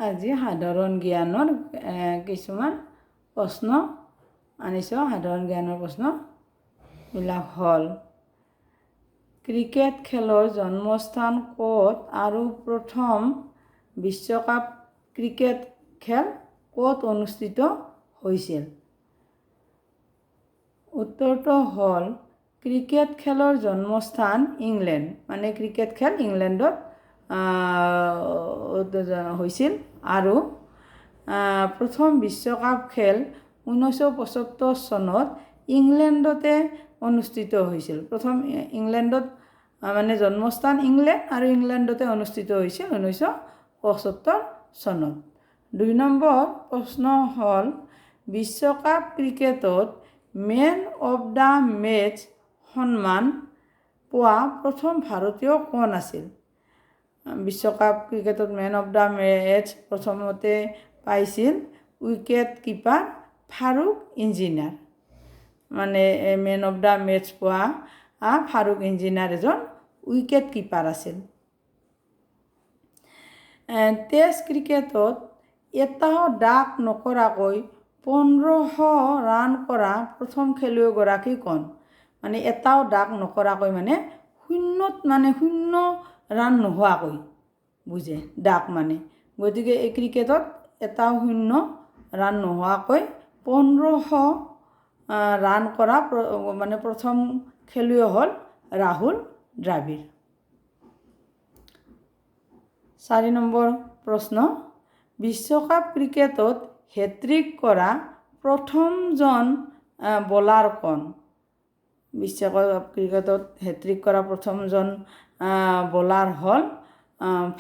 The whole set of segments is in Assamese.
আজি সাধাৰণ জ্ঞানৰ কিছুমান প্ৰশ্ন আনিছোঁ। সাধাৰণ জ্ঞানৰ প্ৰশ্নবিলাক হ'ল ক্ৰিকেট খেলৰ জন্মস্থান ক'ত আৰু প্ৰথম বিশ্বকাপ ক্ৰিকেট খেল ক'ত অনুষ্ঠিত হৈছিল? উত্তৰটো হ'ল ক্ৰিকেট খেলৰ জন্মস্থান ইংলেণ্ড, মানে ক্ৰিকেট খেল ইংলেণ্ডত হৈছিল আৰু প্ৰথম বিশ্বকাপ খেল 1975 চনত ইংলেণ্ডতে অনুষ্ঠিত হৈছিল। প্ৰথম ইংলেণ্ডত মানে জন্মস্থান ইংলেণ্ড আৰু ইংলেণ্ডতে অনুষ্ঠিত হৈছিল 1975 চনত। 2 নম্বৰ প্ৰশ্ন হ'ল বিশ্বকাপ ক্ৰিকেটত মেন অৱ দ্য মেচ সন্মান পোৱা প্ৰথম ভাৰতীয় কোন আছিল? বিশ্বকাপ ক্ৰিকেটত মেন অৱ দ্য মেচ প্ৰথমতে পাইছিল উইকেট কিপাৰ ফাৰুক ইঞ্জিনিয়াৰ। মানে মেন অৱ দ্য মেচ পোৱা ফাৰুক ইঞ্জিনিয়াৰ এজন উইকেট কিপাৰ আছিল। টেষ্ট ক্ৰিকেটত এটাও ডাক নকৰাকৈ 1500 ৰান কৰা প্ৰথম খেলুৱৈগৰাকী কোন? মানে এটাও ডাক নকৰাকৈ মানে শূন্য ৰান নোহোৱাকৈ বুজে ডাক মানে। গতিকে এই ক্ৰিকেটত এটাও শূন্য ৰান নোহোৱাকৈ 1500 ৰান কৰা মানে প্ৰথম খেলুৱৈ হ'ল ৰাহুল দ্ৰাবিড়। 4 নম্বৰ প্ৰশ্ন বিশ্বকাপ ক্ৰিকেটত হেট্ৰিক কৰা প্ৰথমজন বলাৰ কোন? বিশ্বকাপ ক্ৰিকেটত হেট্ৰিক কৰা প্ৰথমজন বলাৰ হ'ল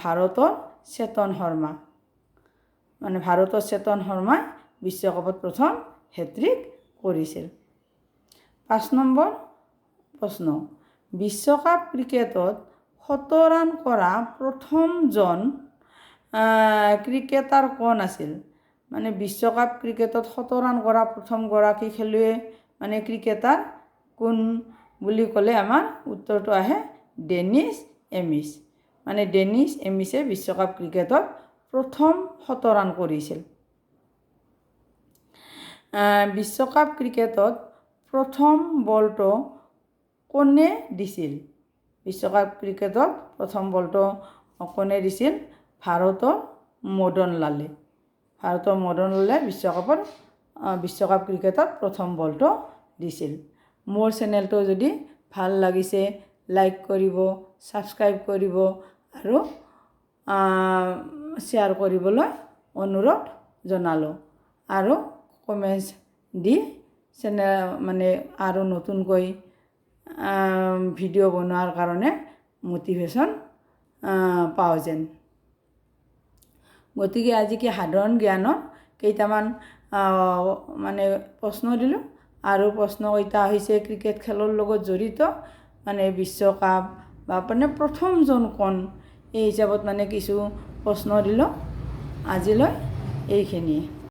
ভাৰতৰ চেতন শৰ্মা। মানে ভাৰতৰ চেতন শৰ্মাই বিশ্বকাপত প্ৰথম হেট্ৰিক কৰিছিল। 5 নম্বৰ প্ৰশ্ন বিশ্বকাপ ক্ৰিকেটত 100 ৰান কৰা প্ৰথমজন ক্ৰিকেটাৰ কোন আছিল? মানে বিশ্বকাপ ক্ৰিকেটত 100 ৰান কৰা প্ৰথমগৰাকী খেলুৱৈ মানে ক্ৰিকেটাৰ কোন বুলি ক'লে আমাৰ উত্তৰটো আহে ডেনিছ এমিছ। মানে ডেনিছ এমিছে বিশ্বকাপ ক্ৰিকেটত প্ৰথম 100 ৰান কৰিছিল। বিশ্বকাপ ক্ৰিকেটত প্ৰথম বলটো কোনে দিছিল? বিশ্বকাপ ক্ৰিকেটত প্ৰথম বলটো কোনে দিছিল? ভাৰতৰ মদন লালে। ভাৰতৰ মদন লালে বিশ্বকাপ ক্ৰিকেটত প্ৰথম বলটো দিছিল। মোৰ চেনেলটো যদি ভাল লাগিছে লাইক কৰিব, ছাবস্ক্ৰাইব কৰিব আৰু শ্বেয়াৰ কৰিবলৈ অনুৰোধ জনালোঁ। আৰু কমেণ্টছ দি চেনেল মানে আৰু নতুনকৈ ভিডিঅ' বনোৱাৰ কাৰণে মটিভেশ্যন পাওঁ যেন। গতিকে আজি কি সাধাৰণ জ্ঞানৰ কেইটামান মানে প্ৰশ্ন দিলোঁ আৰু প্ৰশ্নকেইটা হৈছে ক্ৰিকেট খেলৰ লগত জড়িত মানে বিশ্বকাপ বা মানে প্ৰথমজন কোন এই হিচাপত মানে কিছু প্ৰশ্ন দিলোঁ। আজিলৈ এইখিনিয়ে।